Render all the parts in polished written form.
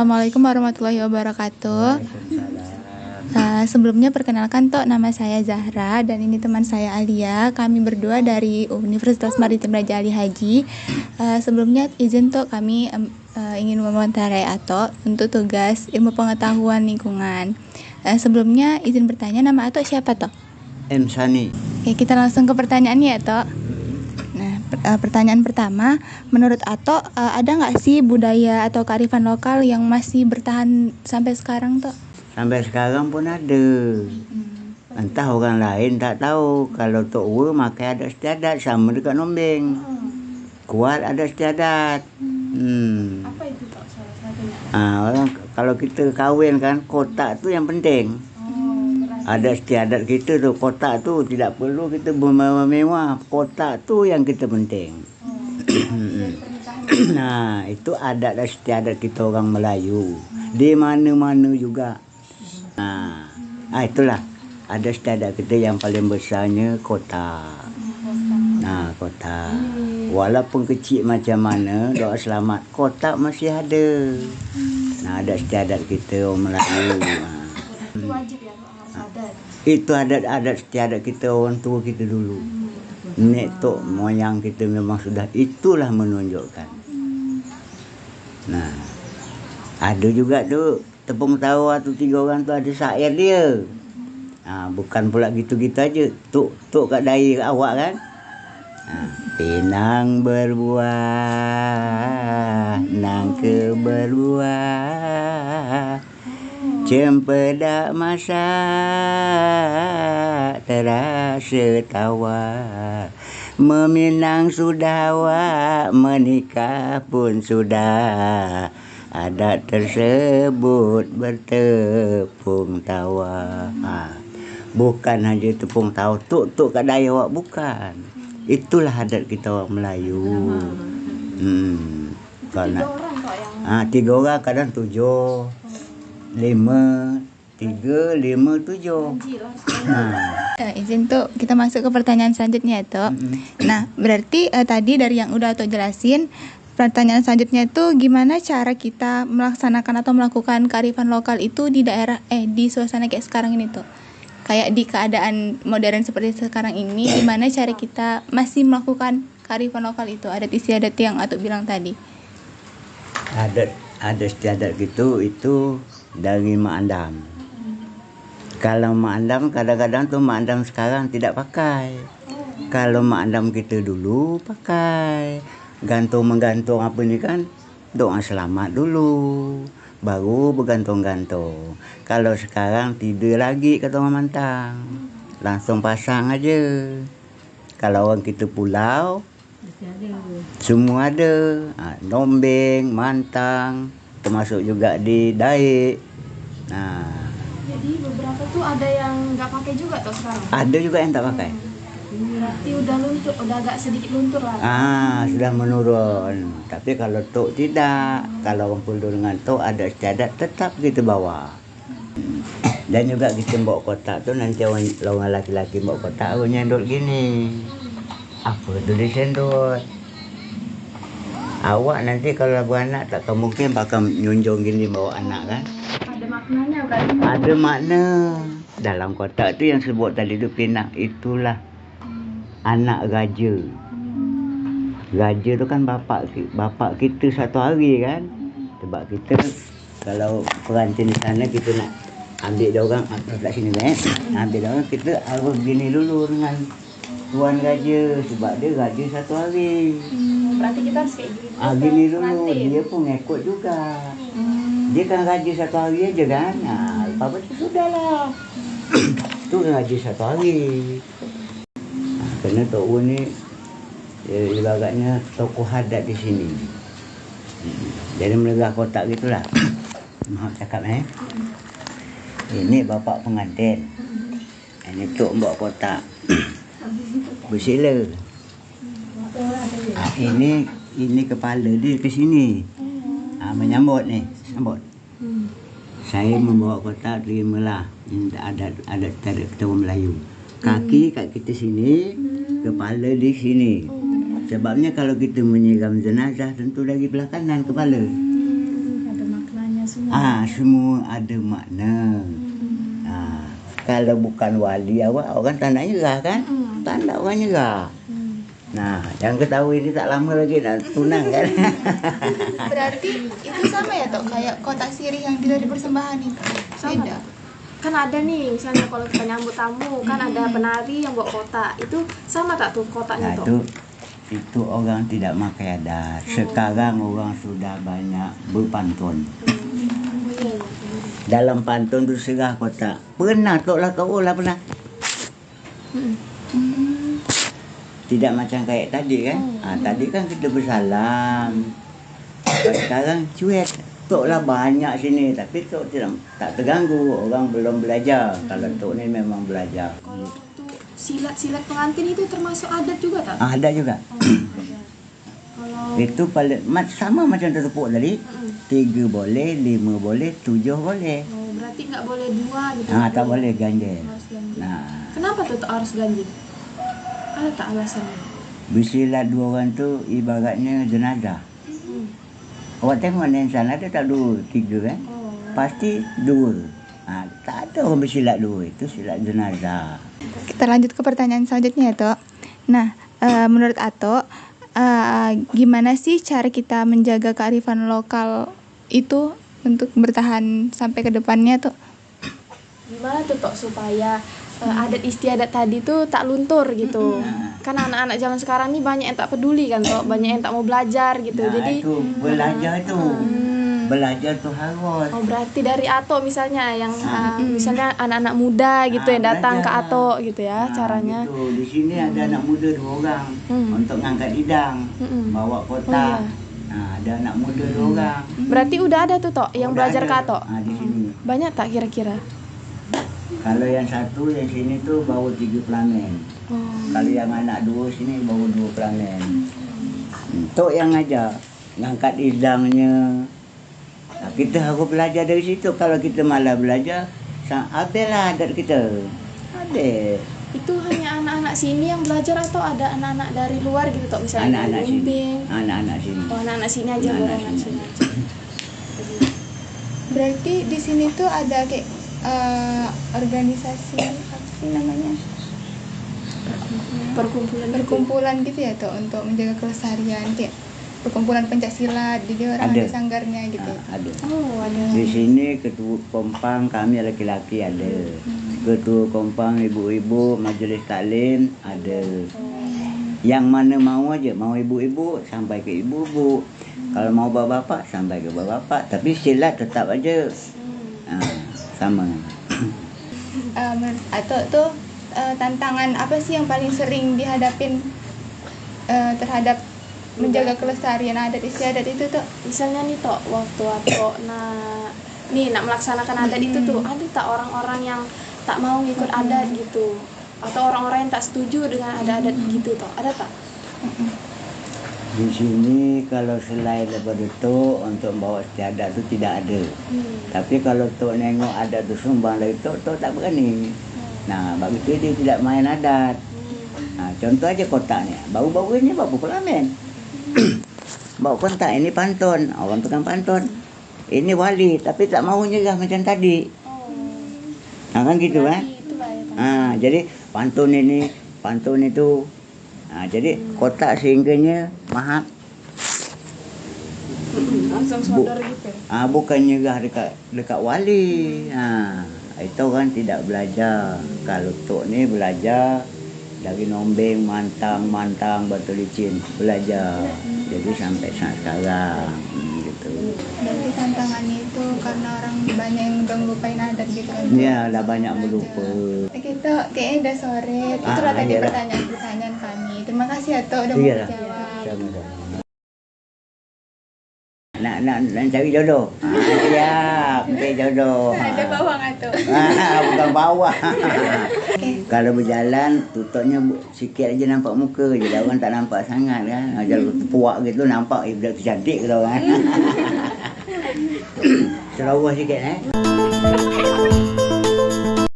Assalamualaikum warahmatullahi wabarakatuh. Waalaikumsalam. Sebelumnya perkenalkan Tok, nama saya Zahra dan ini teman saya Alia. Kami berdua dari Universitas Maritim Raja Ali Haji. Sebelumnya izin Tok, kami ingin mewawancarai Atok untuk tugas ilmu pengetahuan lingkungan. Sebelumnya izin bertanya, nama Atok siapa Tok? M. Sani. Oke, kita langsung ke pertanyaannya ya Tok. Nah, pertanyaan pertama, menurut Atok ada nggak sih budaya atau kearifan lokal yang masih bertahan sampai sekarang Tok? Sampai sekarang pun ada. Entah orang lain tak tahu. Kalau Tok Ua makai adat istiadat sama dekat Nombeng. Kuat adat istiadat. Apa itu Tok salah satunya? Orang kalau kita kahwin kan, kotak tu yang penting. Adat istiadat kita tu, kotak tu tidak perlu kita bermewah-mewah. Kotak tu yang kita penting. Nah, itu adat istiadat kita orang Melayu. Di mana-mana juga. Itulah adat istiadat kita yang paling besarnya kotak. Nah, kotak. Walaupun kecil macam mana, doa selamat, kotak masih ada. Nah, adat istiadat kita orang Melayu. Itu wajib ya Tok, harus ada. Itu adat-adat istiadat kita orang tua kita dulu. Nenek tok moyang kita memang sudah itulah menunjukkan. Nah, ada juga tu tepung tawa tu 3 orang tu ada syair dia. Bukan pula gitu-gitu aja. Tuk kat dai kat awak kan. Pinang berbuah, nangka berbuah, cempedak masak, terasa tawa. Meminang sudah awak, menikah pun sudah. Adat tersebut bertepung tawa. Bukan hanya tepung tawa, tuk kat daya awak, bukan. Itulah adat kita orang Melayu. Kalau nak 3 orang, kadang 7, 5, 3, 5, 7. Izin Tok, kita masuk ke pertanyaan selanjutnya Tok. Nah, berarti tadi dari yang udah Tok jelasin, pertanyaan selanjutnya itu gimana cara kita melaksanakan atau melakukan kearifan lokal itu di daerah di suasana kayak sekarang ini Tok. Kayak di keadaan modern seperti sekarang ini, gimana cara kita masih melakukan kearifan lokal itu, adat istiadat yang Atuk bilang tadi? Adat istiadat gitu itu dari Mak Andam. Kalau Mak Andam kadang-kadang tu Mak Andam sekarang tidak pakai. Kalau Mak Andam kita dulu pakai. Gantung-menggantung apa ni kan, doa selamat dulu. Baru bergantung-gantung. Kalau sekarang tidur lagi kata orang Mantang. Langsung pasang aja. Kalau orang kita pulau, semua ada. Nombeng, Mantang, termasuk juga di Daik. Jadi beberapa tuh ada yang nggak pakai juga Tok sekarang? Ada juga yang tak pakai. Berarti udah luntur, udah agak sedikit luntur lah. Sudah menurun. Tapi kalau tok tidak, kalau orang Pulau dengan tok ada istiadat tetap kita bawa. Dan juga kita bawa kotak tu nanti orang laki-laki bawa kotak aku nyendot gini. Apa tu dia sendot? Awak nanti kalau beranak tak tahu mungkin bakal nyunjung gini bawa anak kan? Ada maknanya berarti? Ada makna. Dalam kotak tu yang sebut tadi tu pinang, itulah anak raja. Raja tu kan bapak kita satu hari kan. Sebab kita kalau perantin di sana kita nak ambil dia orang kat sini kan. Ambil dia orang kita harus begini dulu dengan tuan raja sebab dia raja satu hari. Berarti kita harus kayak gini. Gini dulu dia pun ngikut juga. Dia kan raja satu hari aja kan. Lepas tu sudahlah. Tu raja satu hari. Kerana Tok Wu ni ibaratnya tokoh adat di sini. Jadi melegah kotak gitulah. Maaf cakap Ini bapak pengantin. Ini Tok bawa kotak. Bersila. Ini kepala dia ke sini. Menyambut ni, sambut. Saya membawa kotak, terimalah. Ini adat kita orang Melayu. Kaki kat kita sini, kepala di sini. Sebabnya kalau kita menyiram jenazah tentu dari belah kanan kepala. Ada maknanya semua. Semua ada makna. Kalau bukan wali awak, orang tak nak nyerah kan? Tak nak orang nyerah. Nah, yang ketahui ini tak lama lagi nak tunang kan? Berarti itu sama ya Tok, kayak kotak sirih yang dari persembahan itu? Sama. Beda? Kan ada nih, misalnya kalau kita nyambut tamu, kan ada penari yang bawa kotak. Itu sama tak tuh kotaknya Nah, Tok? itu orang tidak pakai adat. Sekarang orang sudah banyak berpantun. Oh iya, iya. Dalam pantun tu serah kotak. Pernah Tok lah kau lah pernah. Tidak macam kayak tadi kan. Tadi kan kita bersalam. Sekarang cuek. Tok lah banyak sini. Tapi Tok tak terganggu. Orang belum belajar. Kalau Tok ni memang belajar. Kalau untuk silat-silat pengantin itu termasuk adat juga tak? Ada juga. Kalau Itu paling sama macam tepuk tadi. 3 boleh, 5 boleh, 7 boleh. berarti nggak boleh 2 gitu. Tak boleh ganjil. Harus ganjil. Nah, Kenapa tuh harus ganjil? Ada tak alasannya? bersilat 2 orang tu ibaratnya jenazah. Awak tengok ni sana ada tak 2, 3 kan? Pasti 2. Tak ada orang bersilat 2, itu silat jenazah. Kita lanjut ke pertanyaan selanjutnya ya Tok. Nah, menurut Ato, gimana sih cara kita menjaga kearifan lokal itu untuk bertahan sampai ke depannya Tok? Gimana tuh Tok supaya adat istiadat tadi tuh tak luntur gitu. Kan anak-anak zaman sekarang nih banyak yang tak peduli kan Tok, banyak yang tak mau belajar gitu. Nah, Jadi itu belajar tu. Belajar tu harus. berarti dari Ato misalnya yang misalnya anak-anak muda gitu yang datang ke belajar. Ato gitu ya caranya. Gitu. Di sini ada anak muda 2 orang untuk ngangkat hidang, bawa kotak. Ada anak muda 2 orang. Berarti udah ada tuh Tok yang Udah belajar ada. ke Ato. Di sini. Banyak tak kira-kira? Kalau yang satu yang sini tu bawa 3 pelamen. Kalau yang anak 2 sini bawa 2 pelamen. Tok yang ngajar, ngangkat hidangnya. Kita harus belajar dari situ. Kalau kita malah belajar, habislah adat kita. Ada. Itu hanya anak-anak sini yang belajar atau ada anak-anak dari luar gitu Tok, misalnya Anak-anak dari sini. Umbing. Anak-anak sini. Oh, anak-anak sini aja Anak-anak golongan sini. sini. Berarti di sini tuh ada kayak organisasi apa sih namanya? Perkumpulan gitu ya Tok untuk menjaga kelestarian kayak perkumpulan pencaksilat, jadi orang ada sanggarnya gitu. Ada. Oh, ada. Di sini ketua kompang kami laki-laki ada. Ketua kompang ibu-ibu majelis taklim ada. Yang mana mau aja, mau ibu-ibu sampai ke ibu-ibu. Kalau mau bapak-bapak sampai ke bapak-bapak. Tapi silat tetap aja sama. Menurut Ato tuh tantangan apa sih yang paling sering dihadapin terhadap menjaga kelestarian adat istiadat itu Tok? Misalnya nih Tok, waktu Ato nak melaksanakan adat itu tuh ada tak orang-orang yang tak mau ngikut adat gitu? Atau orang-orang yang tak setuju dengan adat-adat gitu Tok? Ada tak? Di sini kalau selain daripada itu untuk bawa istiadat tu tidak ada. Tapi kalau Tok nengok adat tu sumbang dari Tok tak berani. Nah, bagi tu dia tidak main adat. Contoh aja kotak ni. Baru-baru ini bawa pelamen. Bawa kotak ini pantun. Orang tukang pantun. Ini wali tapi tak mau nyerah macam tadi. Kan gitu kan? Jadi pantun ini, pantun itu. Jadi kotak sehingganya mahal. Langsung sodor gitu. Bukan nyerah dekat wali. Itu kan tidak belajar. Kalau Tok ni belajar dari nombeng, mantang, batu licin, belajar. Jadi sampai saat sekarang gitu. Berarti tantangannya itu karena orang banyak yang udah ngelupain adat gitu kan? Ya, dah banyak melupa. Oke Tok, kayaknya udah sore. Itulah tadi iyalah. pertanyaan-pertanyaan kami. Terima kasih ya Tok udah mau Iyalah. menjawab. Sama-sama. Nak cari jodoh. Siap, cari jodoh. Ada bawang Ato. Bukan bawah. Kalau berjalan, tutupnya sikit aja nampak muka je. Orang tak nampak sangat kan. Jalan puak gitu nampak budak cantik gitu kan. Cerawah sikit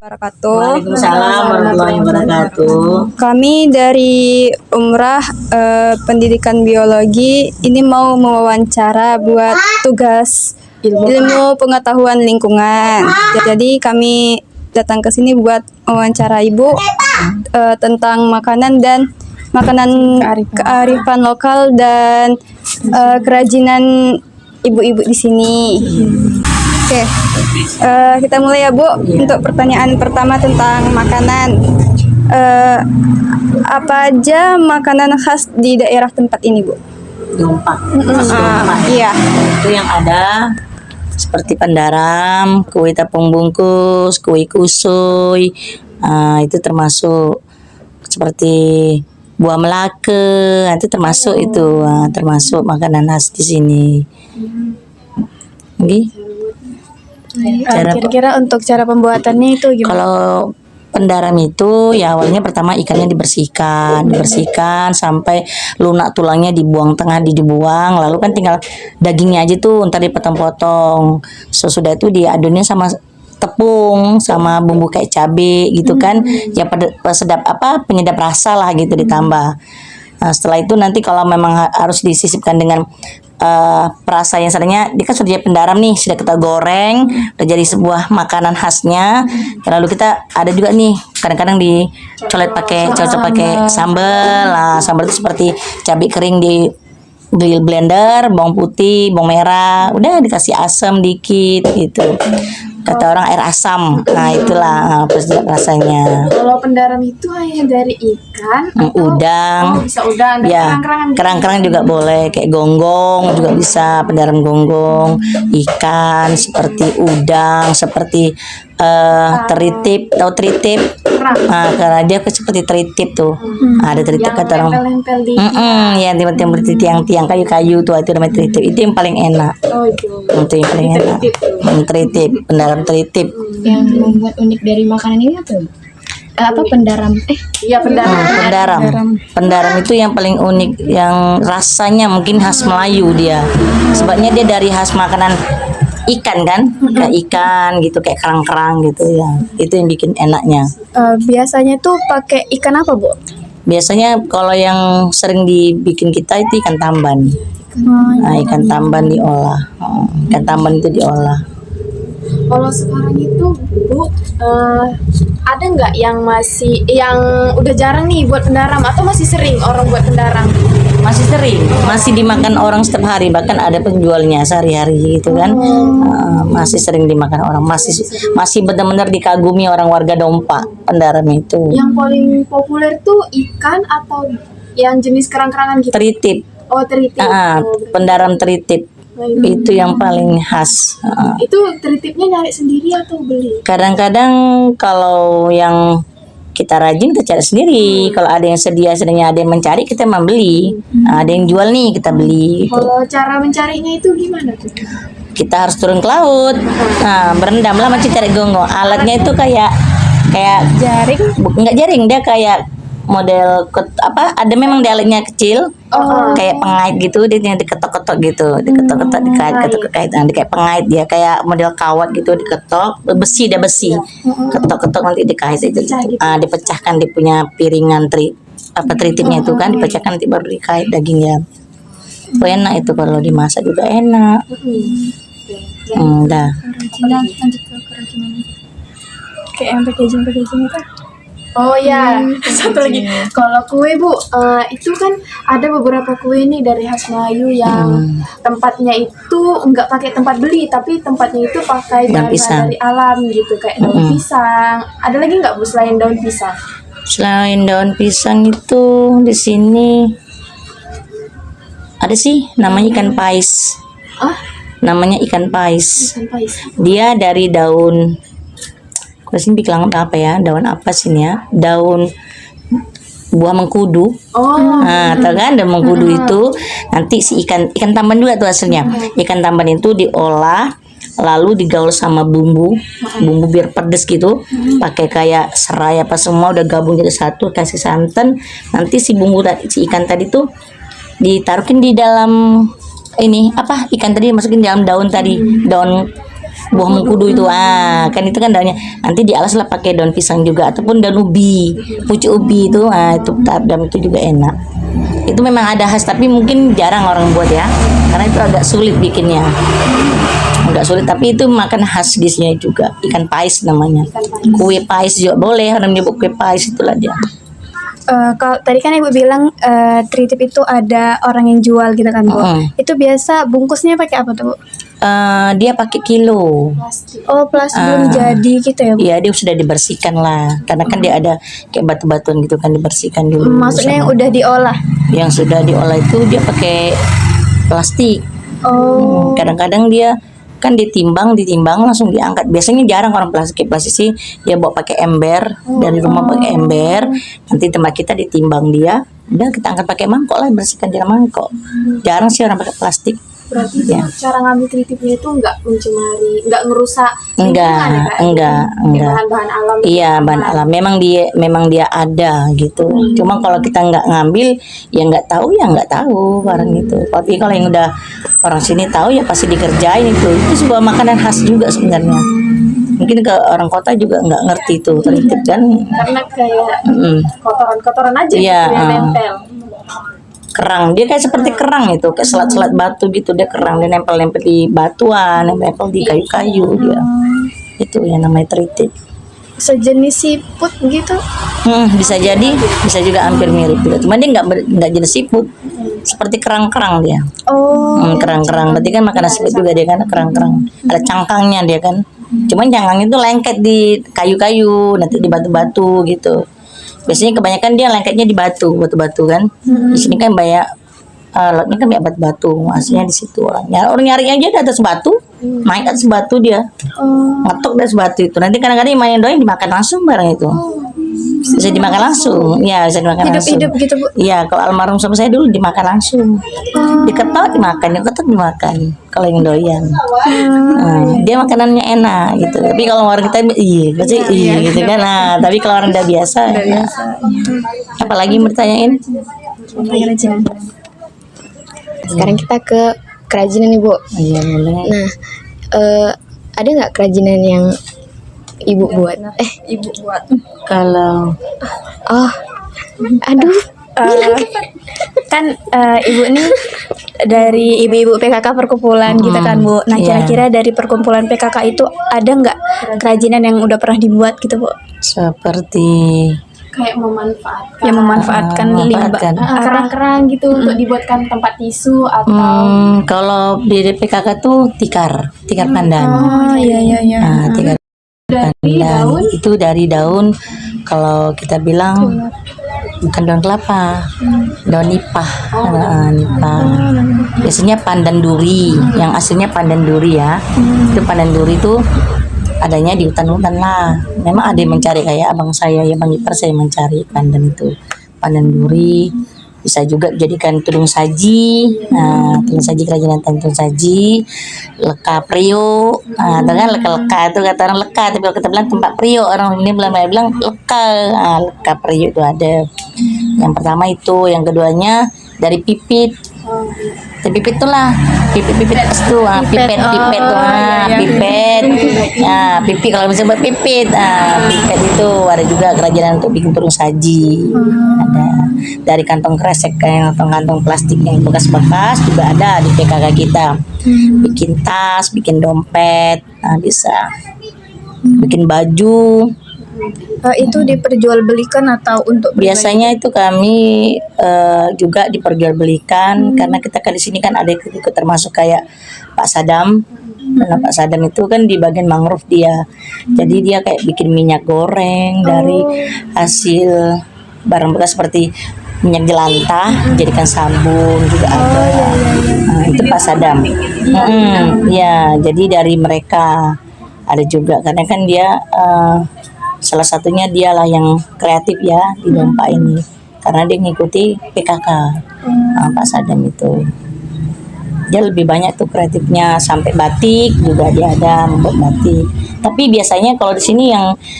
Waalaikumsalam warahmatullahi wabarakatuh. Kami dari Umrah Pendidikan Biologi ini mau mewawancara buat tugas ilmu pengetahuan lingkungan. Jadi kami datang ke sini buat wawancara Ibu tentang makanan dan kearifan lokal dan kerajinan ibu-ibu di sini. Oke, kita mulai ya Bu. Untuk pertanyaan pertama tentang makanan. Apa aja makanan khas di daerah tempat ini Bu? Dompak. Iya. Itu yang ada seperti pendaram, kue tepung bungkus, kue kusui. Itu termasuk seperti buah melaka. Itu termasuk itu, termasuk makanan khas di sini. Kira-kira untuk cara pembuatannya itu gimana? Kalau pendaram itu ya awalnya pertama ikannya dibersihkan sampai lunak tulangnya dibuang dibuang, lalu kan tinggal dagingnya aja tuh ntar dipotong-potong. Sesudah itu diadonnya sama tepung sama bumbu kayak cabe gitu kan, ya sedap penyedap rasa lah gitu ditambah. Nah, setelah itu nanti kalau memang harus disisipkan dengan perasa yang sebenarnya dia kan sudah jadi pendaram nih, sudah kita goreng, udah jadi sebuah makanan khasnya. Lalu kita ada juga nih kadang-kadang cocok pakai sambal. Lah sambal itu seperti cabai kering di blender, bawang putih, bawang merah, udah dikasih asam dikit gitu. Kata orang air asam. Nah itulah rasanya. Kalau pendaram itu hanya dari ikan atau udang. Bisa udang dan Ya, kerang-kerangan gitu? kerang-kerang juga boleh, kayak gonggong juga bisa, pendaram gonggong, ikan seperti udang, seperti teritip, tahu teritip? Nah, karena dia seperti teritip tuh. Ada teritip Yang kata orang. nempel-nempel di Ya, tiba-tiba tiang-tiang kayu-kayu tuh itu namanya teritip. Itu yang paling enak. Itu yang paling enak. Teritip, pendaram teritip. Yang membuat unik dari makanan ini apa pendaram? Iya, pendaram. Pendaram itu yang paling unik, yang rasanya mungkin khas Melayu dia. Sebabnya dia dari khas makanan ikan kan, kayak ikan gitu, kayak kerang-kerang gitu ya. Itu yang bikin enaknya. Biasanya tuh pakai ikan apa Bu? Biasanya kalau yang sering dibikin kita itu ikan tamban. Nah, ikan tamban diolah. Ikan tamban itu diolah. Kalau sekarang itu Bu, ada nggak yang udah jarang nih buat pendaram atau masih sering orang buat pendaram? Masih sering, masih dimakan orang setiap hari, bahkan ada penjualnya sehari-hari gitu kan. Masih sering dimakan orang, masih benar-benar dikagumi orang warga Dompak pendaram itu. Yang paling populer tuh ikan atau yang jenis kerang-kerangan gitu? Teritip. Oh, teritip. Pendaram teritip. Itu yang paling khas. Itu teritipnya nyari sendiri atau beli? Kadang-kadang kalau yang kita rajin kita cari sendiri. Kalau ada yang sedangnya ada yang mencari kita membeli. Ada yang jual nih kita beli. Gitu. Kalau cara mencarinya itu gimana tuh? Kita harus turun ke laut. Nah, berendam lah macam cari gonggong. Alatnya itu kayak Jaring? Enggak jaring, dia kayak model ada memang di alatnya kecil. Kayak pengait gitu, dia diketok-ketok gitu, diketok-ketok dikait, kayak pengait dia, kayak model kawat gitu, diketok besi, ketok-ketok nanti dikait itu, dipecahkan di punya piringan teritipnya itu kan, dipecahkan nanti baru dikait dagingnya. Enak itu kalau dimasak juga enak. Dah. Lanjut ke kerajinan. Kayak yang packaging itu. Oh ya, satu lagi. Kalau kue Bu, itu kan ada beberapa kue nih dari khas Melayu yang tempatnya itu enggak pakai tempat beli, tapi tempatnya itu pakai bahan dari alam gitu, kayak daun pisang. Ada lagi nggak Bu selain daun pisang? Selain daun pisang itu di sini ada sih namanya ikan pais. Namanya ikan pais. Dia dari daun. Kalau sini bilang apa ya? Daun apa sini ya? Daun buah mengkudu. Nah, tahu kan daun mengkudu itu nanti si ikan tamban juga tuh hasilnya. Ikan tamban itu diolah lalu digaul sama bumbu biar pedes gitu. Pakai kayak serai apa semua udah gabung jadi satu, kasih santan. Nanti si ikan tadi tuh ditaruhin di dalam ikan tadi masukin dalam daun tadi, daun buah mengkudu itu. Kan itu kan daunnya nanti dialas lah pakai daun pisang juga ataupun daun ubi, pucuk ubi itu. Itu daun itu juga enak. Itu memang ada khas tapi mungkin jarang orang buat ya, karena itu agak sulit bikinnya. Nggak sulit, tapi itu makan khas di sini juga, ikan pais namanya. Kue pais juga boleh, orang menyebut kue pais, itulah dia. Kalau tadi kan Ibu bilang tritip itu ada orang yang jual gitu kan Bu. Itu biasa bungkusnya pakai apa tuh Bu? Dia pakai kilo. Oh, plastik belum jadi gitu ya Bu? Iya, dia sudah dibersihkan lah, karena kan dia ada kayak batu-batuan gitu kan, dibersihkan dulu. Maksudnya yang udah diolah? Yang sudah diolah itu dia pakai plastik. Oh. Kadang-kadang dia kan ditimbang langsung diangkat. Biasanya jarang orang plastik sih, dia bawa pakai ember, dari rumah pakai ember, nanti tempat kita ditimbang dia, udah kita angkat pakai mangkok lah, bersihkan di mangkok. Jarang sih orang pakai plastik. Berarti Ya. cara ngambil tritipnya itu nggak mencemari, nggak ngerusak Enggak, lingkungan ya, Kak? enggak. Bahan-bahan alam. Iya, bahan alam. Memang dia ada gitu. Cuma kalau kita nggak ngambil, ya nggak tahu barang itu. Tapi kalau yang udah orang sini tahu ya pasti dikerjain itu. Itu sebuah makanan khas juga sebenarnya. Mungkin ke orang kota juga nggak ngerti itu tritip kan. Karena kayak kotoran-kotoran aja Iya, gitu yang nempel. Kerang, dia kayak seperti kerang itu, kayak selat-selat batu gitu, dia kerang, dia nempel-nempel di batuan, nempel di kayu-kayu dia. Itu yang namanya tritip. Sejenis siput gitu? Bisa jadi, bisa juga hampir mirip juga. Cuma dia nggak jenis siput, seperti kerang-kerang dia. Oh. Kerang-kerang, berarti kan makanan siput juga dia kan, kerang-kerang. Ada cangkangnya dia kan. Cuma cangkangnya itu lengket di kayu-kayu, nanti di batu-batu gitu. Biasanya kebanyakan dia lengketnya di batu-batu kan. Di sini kan banyak lautnya kan banyak batu-batu, aslinya di situ orang nyari aja di atas batu, naik atas batu dia, ngetok di atas batu itu. Nanti kadang-kadang main doang dimakan langsung barang itu. Bisa dimakan langsung, ya bisa dimakan langsung. Hidup-hidup gitu Bu? Iya, kalau almarhum sama saya dulu dimakan langsung. Diketok dimakan, diketok dimakan. Kalau yang doyan, dia makanannya enak gitu. Tapi kalau orang kita pasti gitu kan. Nah, tapi kalau orang udah biasa, apalagi bertanyain? Kerajinan. Sekarang kita ke kerajinan nih Bu. Iya boleh. Nah, ada nggak kerajinan yang Ibu buat? Ibu buat. Kalau Oh, aduh. Kan Ibu nih dari ibu-ibu PKK perkumpulan gitu kan Bu. Nah, Iya. kira-kira dari perkumpulan PKK itu ada nggak kerajinan yang udah pernah dibuat gitu Bu? seperti Kayak memanfaatkan Yang memanfaatkan memanfaatkan. kerang-kerang gitu untuk dibuatkan tempat tisu atau kalau di PKK tuh tikar pandan. Oh, iya. Nah, tikar pandan itu dari daun, kalau kita bilang bukan daun kelapa, daun nipah. Nipah. Biasanya pandan duri, yang aslinya pandan duri ya. Itu pandan duri itu adanya di hutan-hutan lah. Memang ada yang mencari, kayak abang saya, ya Bang Ipar, saya mencari pandan itu, pandan duri. Bisa juga dijadikan tudung saji. Nah, tudung saji, kerajinan tudung saji, leka prio. Nah, itu kan leka itu kata orang leka, tapi kalau kita bilang tempat prio, orang ini bilang leka. Nah, leka prio itu ada. Yang pertama itu, yang keduanya dari pipit. Pipit tuh lah, pipit itu, pipet tuh, pipet. Nah, pipit kalau bisa buat pipit, pipet itu ada juga kerajinan untuk bikin tudung saji. Ada dari kantong kresek, kayak kantong plastik yang bekas-bekas juga ada di PKK kita. Bikin tas, bikin dompet, bisa. Bikin baju. Itu diperjualbelikan atau untuk pribadi? Biasanya itu kami juga diperjualbelikan, karena kita kan di sini kan ada ikut termasuk kayak Pak Sadam. Karena Pak Sadam itu kan di bagian mangrove dia. Jadi dia kayak bikin minyak goreng dari hasil barang bekas seperti minyak jelantah, jadikan sabun juga ada. Nah, itu Pak Sadam. Ya, jadi dari mereka ada juga, karena kan dia salah satunya dialah yang kreatif ya di Dompa ini, karena dia ngikuti PKK. Pak Sadam itu dia lebih banyak tuh kreatifnya, sampai batik juga dia ada, membuat batik. Tapi biasanya kalau di sini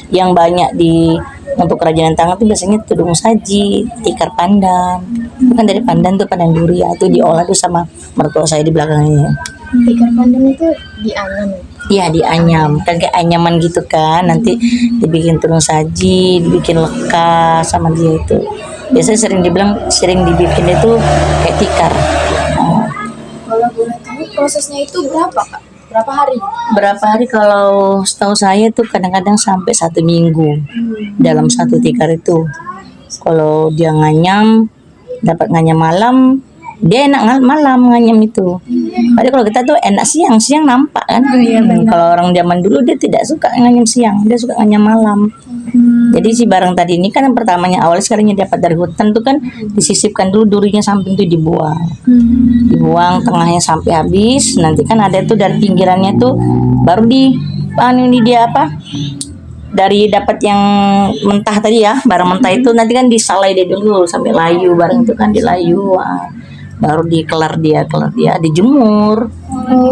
yang banyak di untuk kerajinan tangan tuh biasanya tudung saji, tikar pandan. Bukan dari pandan tuh, pandan duri ya, itu diolah tuh sama mertua saya di belakangnya. Tikar pandan itu dianyam. Iya, dianyam, kan kayak anyaman gitu kan, nanti dibikin tudung saji, dibikin leka sama dia itu. Biasanya sering dibikin itu kayak tikar. kalau boleh tahu prosesnya itu berapa Kak? Berapa hari kalau setahu saya tuh kadang-kadang sampai 1 minggu dalam satu tikar itu. Kalau dia nganyam, dapat nganyam malam, dia enak malam nganyam itu. Padahal kalau kita tuh enak siang nampak kan. Kalau orang zaman dulu dia tidak suka nganyam siang, dia suka nganyam malam. Jadi si barang tadi ini kan yang pertamanya awal sekarang dapat dari hutan tuh kan disisipkan dulu durinya samping tuh dibuang. Dibuang tengahnya sampai habis. Nanti kan ada tuh dari pinggirannya tuh baru ini dia apa? Dari dapat yang mentah tadi ya, barang mentah itu nanti kan disalai dia dulu sampai layu, barang itu kan dilayu. Baru dikelar dia dijemur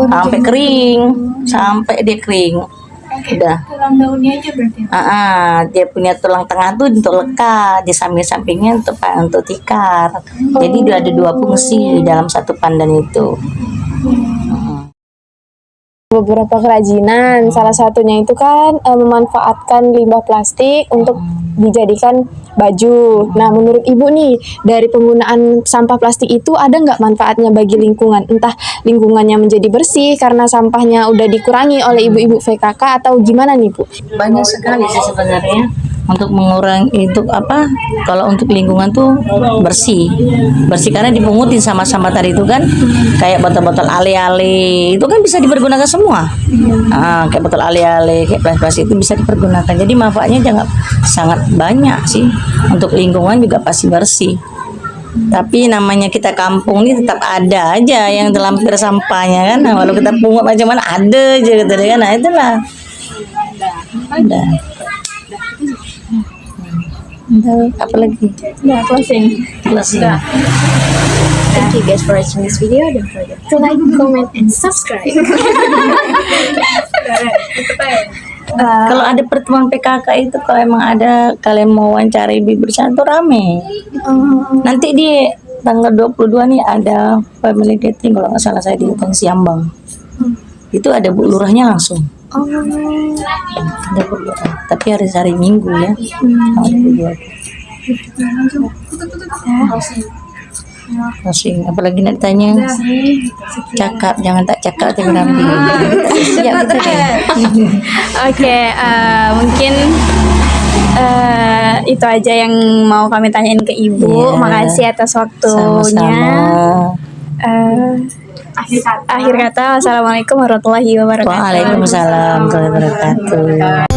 sampai kering, sampai dia kering. Udah. Tulang daunnya aja berarti. Dia punya tulang tengah tuh untuk lekat, di samping-sampingnya untuk tikar. Jadi dia ada 2 fungsi dalam satu pandan itu. Beberapa kerajinan, salah satunya itu kan memanfaatkan limbah plastik untuk dijadikan baju. Nah, menurut Ibu nih, dari penggunaan sampah plastik itu ada nggak manfaatnya bagi lingkungan? Entah lingkungannya menjadi bersih karena sampahnya udah dikurangi oleh ibu-ibu VKK atau gimana nih Bu? Banyak sekali sih sebenarnya untuk mengurangi itu apa? Kalau untuk lingkungan tuh bersih karena dipungutin sama sampah tadi itu kan, kayak botol-botol ale-ale itu kan bisa dipergunakan semua. Kayak botol ale-ale, kayak plastik itu bisa dipergunakan. Jadi manfaatnya sangat banyak sih. Untuk lingkungan juga pasti bersih. Tapi namanya kita kampung ini tetap ada aja yang terlampir sampahnya kan. Nah, walau kita pungut macam mana ada aja gitu kan. Nah, itulah. Ada. Apa lagi? Closing. Thank you guys for watching this video. Don't forget to like, comment, and subscribe. Kalau ada pertemuan PKK itu, kalau emang ada kalian mau wawancara ibu bersama tuh rame. Nanti di tanggal 22 nih ada family gathering kalau nggak salah saya di hutan Siambang. Itu ada Bu Lurahnya langsung. Ada Bu Lurah. Tapi hari Minggu ya. Closing. Apalagi nak tanya, cakap jangan tak cakap tapi nanti. Oke, mungkin itu aja yang mau kami tanyain ke Ibu. Ya. Makasih atas waktunya. Sama-sama. Akhir kata, wassalamualaikum warahmatullahi wabarakatuh. Waalaikumsalam warahmatullahi wabarakatuh.